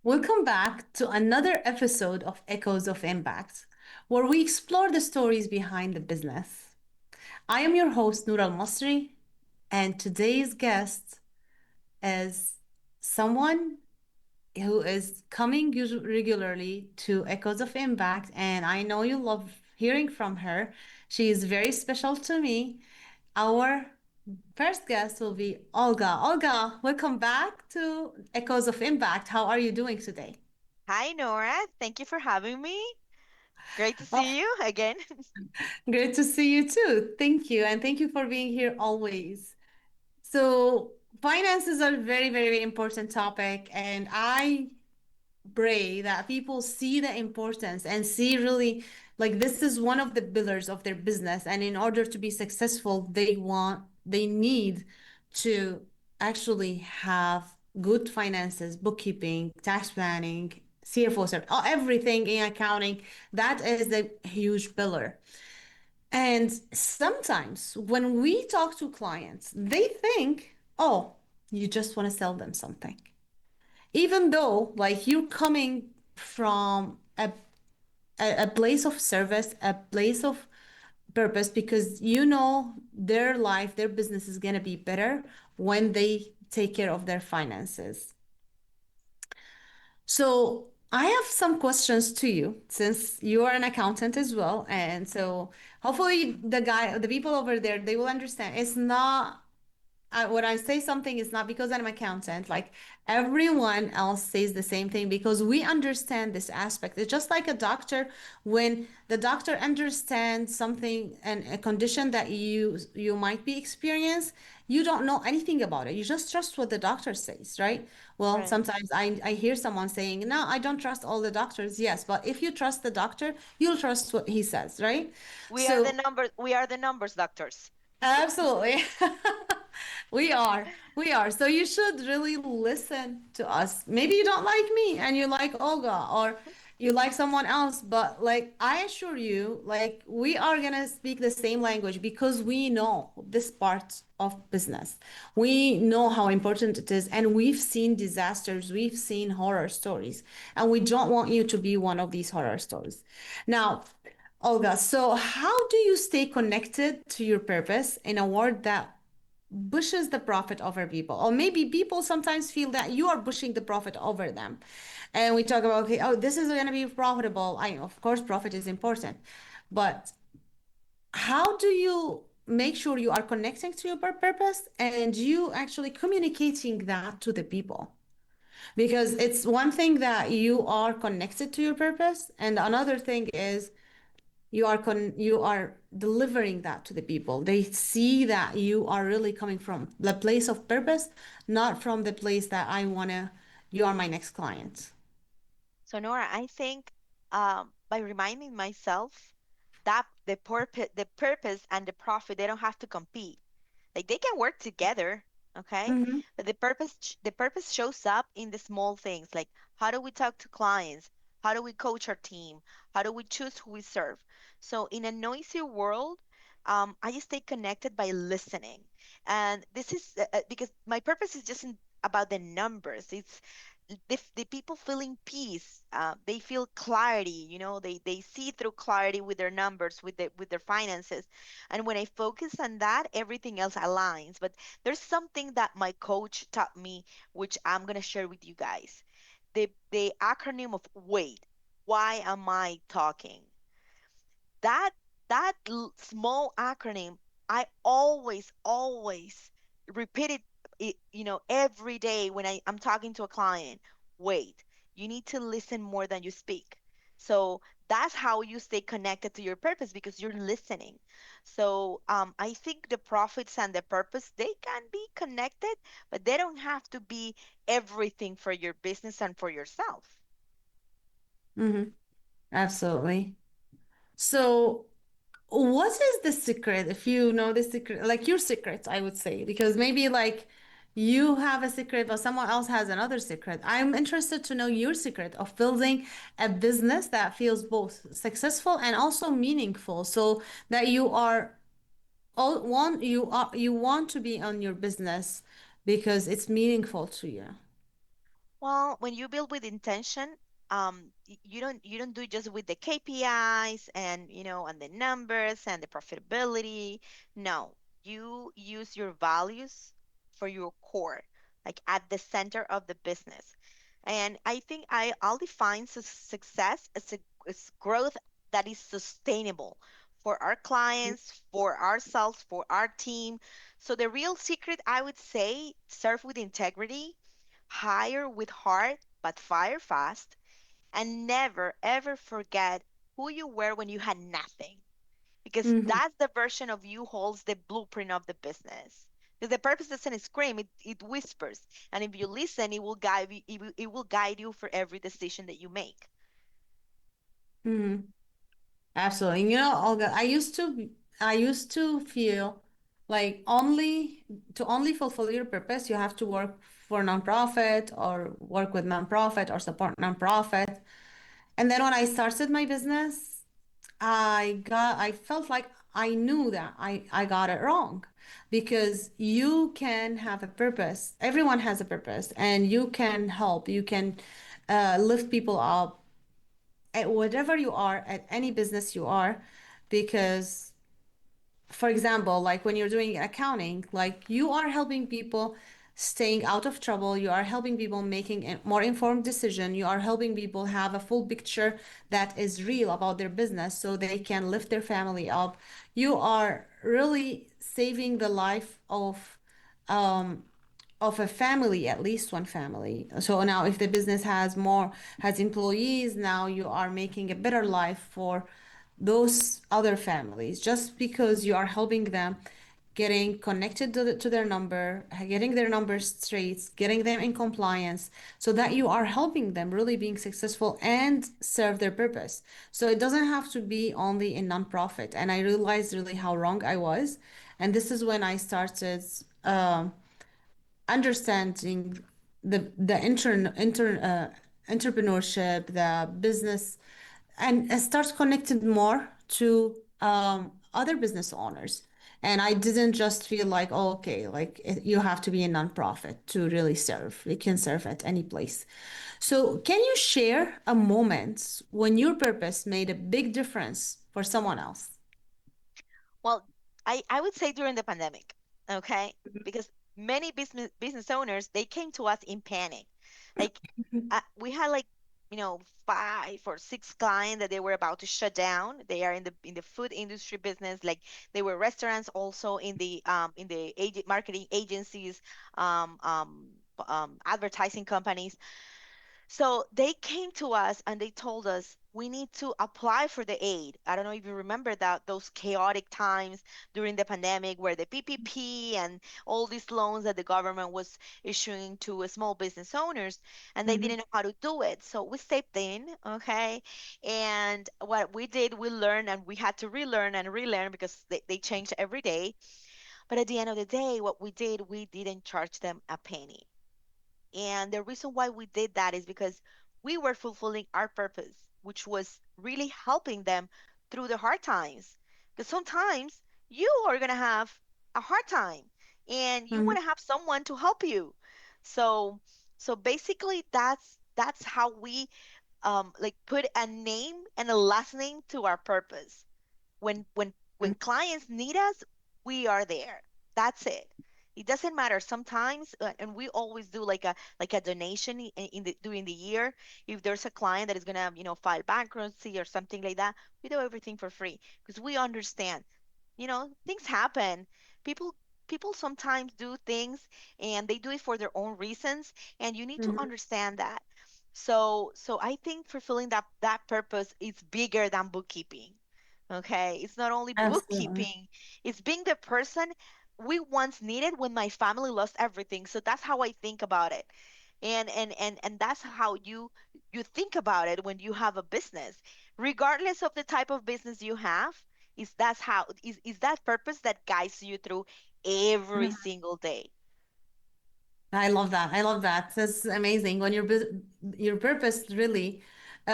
Welcome back to another episode of Echoes of Impact, where we explore the stories behind the business. I am your host, Noor Al Masri, and today's guest is someone who is coming regularly to Echoes of Impact, and I know you love hearing from her. She is very special to me. Our first guest will be Olga. Olga, welcome back to Echoes of Impact. How are you doing today? Hi, Nora. Thank you for having me. Great to Of see you again. Great to see you too. Thank you. And thank you for being here always. So, finances are a very, very important topic. And I pray that people see the importance and see really like this is one of the pillars of their business. And in order to be successful, they need to actually have good finances, bookkeeping, tax planning, CFO service, everything in accounting. That is a huge pillar. And sometimes when we talk to clients, they think, oh, you just want to sell them something. Even though, like, you're coming from a place of service, a place of purpose, because you know their life, their business is going to be better when they take care of their finances. So I have some questions to you since you are an accountant as well. And so hopefully the people over there, they will understand. It's not when I say something, it's not because I'm an accountant. Like everyone else says the same thing because we understand this aspect. It's just like a doctor. When the doctor understands something and a condition that you might be experienced, you don't know anything about it. You just trust what the doctor says, right? Well, Right. sometimes I hear someone saying, "No, I don't trust all the doctors." Yes, but if you trust the doctor, you'll trust what he says, right? We are the So numbers. We are the numbers doctors. absolutely. We are. We are. So you should really listen to us. Maybe you don't like me and you like Olga or you like someone else, but like I assure you, like we are gonna speak the same language because we know this part of business. We know how important it is, and we've seen disasters, we've seen horror stories, and we don't want you to be one of these horror stories. Now, Olga, so how do you stay connected to your purpose in a world that pushes the profit over people? Or maybe people sometimes feel that you are pushing the profit over them. And we talk about, okay, oh, this is going to be profitable. Of course, profit is important. But how do you make sure you are connecting to your purpose and you actually communicating that to the people? Because it's one thing that you are connected to your purpose, and another thing is you are delivering that to the people. They see that you are really coming from the place of purpose, not from the place that I wanna you are my next client. So, Nora, I think by reminding myself that the purpose and the profit, they don't have to compete. Like they can work together, okay? Mm-hmm. But the purpose shows up in the small things, like how do we talk to clients? How do we coach our team? How do we choose who we serve? So in a noisy world, I just stay connected by listening. And this is because my purpose is just about the numbers. It's the people feeling peace. They feel clarity. They see through clarity with their numbers, with their finances. And when I focus on that, everything else aligns. But there's something that my coach taught me, which I'm gonna share with you guys. The acronym of WAIT. Why am I talking? that small acronym, I always repeat it every day when I'm talking to a client. Wait, you need to listen more than you speak. So that's how you stay connected to your purpose, because you're listening. So I think the profits and the purpose, they can be connected, but they don't have to be everything for your business and for yourself. Mm-hmm. Absolutely. So what is the secret? If you know the secret, like your secret, I would say, because maybe like you have a secret, but someone else has another secret. I'm interested to know your secret of building a business that feels both successful and also meaningful, so that you are you want to be on your business because it's meaningful to you. Well, when you build with intention, you don't do it just with the KPIs and and the numbers and the profitability. No, you use your values for your core, like at the center of the business. And I think I'll define success as growth that is sustainable for our clients, for ourselves, for our team. So the real secret, I would say, serve with integrity, hire with heart, but fire fast, and never ever forget who you were when you had nothing. Because Mhm. that's the version of you holds the blueprint of the business. Because the purpose doesn't scream, it whispers. And if you listen, it will guide you for every decision that you make. Mhm. Absolutely. You know, Olga, I used to feel like only fulfill your purpose, you have to work for nonprofit or work with nonprofit or support nonprofit. And then when I started my business, I felt like I knew that I got it wrong because you can have a purpose. Everyone has a purpose and you can help. You can lift people up at whatever you are, at any business you are, because for example, like when you're doing accounting, like you are helping people staying out of trouble, you are helping people making a more informed decision, you are helping people have a full picture that is real about their business so they can lift their family up. You are really saving the life of a family, at least one family. So now if the business has employees, now you are making a better life for those other families just because you are helping them getting connected to their number, getting their numbers straight, getting them in compliance, so that you are helping them really being successful and serve their purpose. So it doesn't have to be only in nonprofit. And I realized really how wrong I was. And this is when I started understanding the entrepreneurship, the business, and I start connected more to other business owners. And I didn't just feel like, oh, okay, like you have to be a nonprofit to really serve. You can serve at any place. So, can you share a moment when your purpose made a big difference for someone else? Well, I would say during the pandemic, okay? Because many business owners, they came to us in panic. Like we had like, 5 or 6 clients that they were about to shut down. They are in the food industry business. Like they were restaurants also in the marketing agencies, advertising companies. So they came to us and they told us we need to apply for the aid. I don't know if you remember that those chaotic times during the pandemic where the PPP and all these loans that the government was issuing to small business owners, and they didn't Mhm. know how to do it. So we stepped in, okay? And what we did, we learned and we had to relearn and relearn because they changed every day. But at the end of the day, what we did, we didn't charge them a penny. And the reason why we did that is because we were fulfilling our purpose, which was really helping them through the hard times. Because sometimes you are going to have a hard time and you want Mhm. to have someone to help you. So basically that's how we like put a name and a last name to our purpose. When clients need us, we are there. That's it. It doesn't matter sometimes, and we always do like a donation in the during the year. If there's a client that is gonna file bankruptcy or something like that, we do everything for free because we understand, things happen. People people sometimes do things and they do it for their own reasons, and you need to Mhm. understand that. So I think fulfilling that purpose is bigger than bookkeeping. Okay, it's not only Absolutely. bookkeeping, it's being the person we once needed when my family lost everything. So that's how I think about it. And that's how you think about it when you have a business. Regardless of the type of business you have, is that purpose that guides you through every single day. I love that. I love that. That's amazing. When your purpose really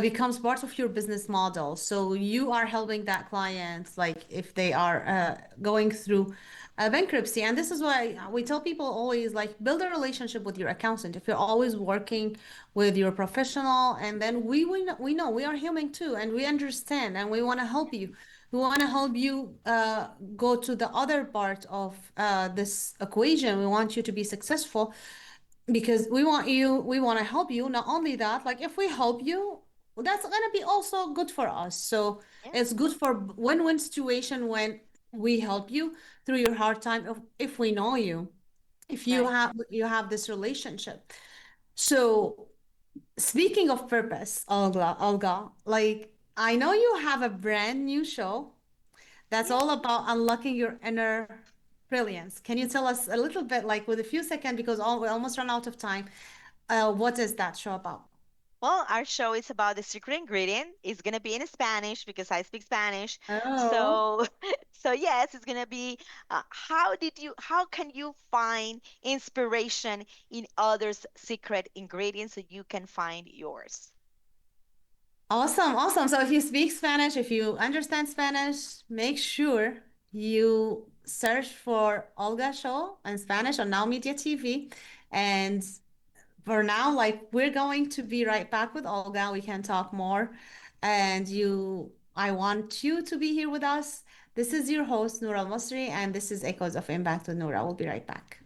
becomes part of your business model. So you are helping that client, like if they are going through bankruptcy. And this is why we tell people always like build a relationship with your accountant. If you're always working with your professional, and then we know we are human too, and we understand, and we want to help you. We want to help you go to the other part of this equation. We want you to be successful because we want to help you. Not only that, like if we help you, well, that's gonna be also good for us. So Yeah, it's good for win-win situation when we help you through your hard time if we know you, if right. you have this relationship. So speaking of purpose, Olga, like I know you have a brand new show that's Yeah. all about unlocking your inner brilliance. Can you tell us a little bit, like with a few seconds, because we almost run out of time, what is that show about? Well, our show is about the secret ingredient. It's gonna be in Spanish because I speak Spanish. Oh, So, so yes, it's gonna be how can you find inspiration in others' secret ingredients so you can find yours? awesome, awesome. So if you speak Spanish, if you understand Spanish, make sure you search for Olga Show in Spanish on Now Media TV. And for now, like we're going to be right back with Olga. We can talk more. And I want you to be here with us. This is your host, Noura Al-Masri, and this is Echoes of Impact with Noura. We'll be right back.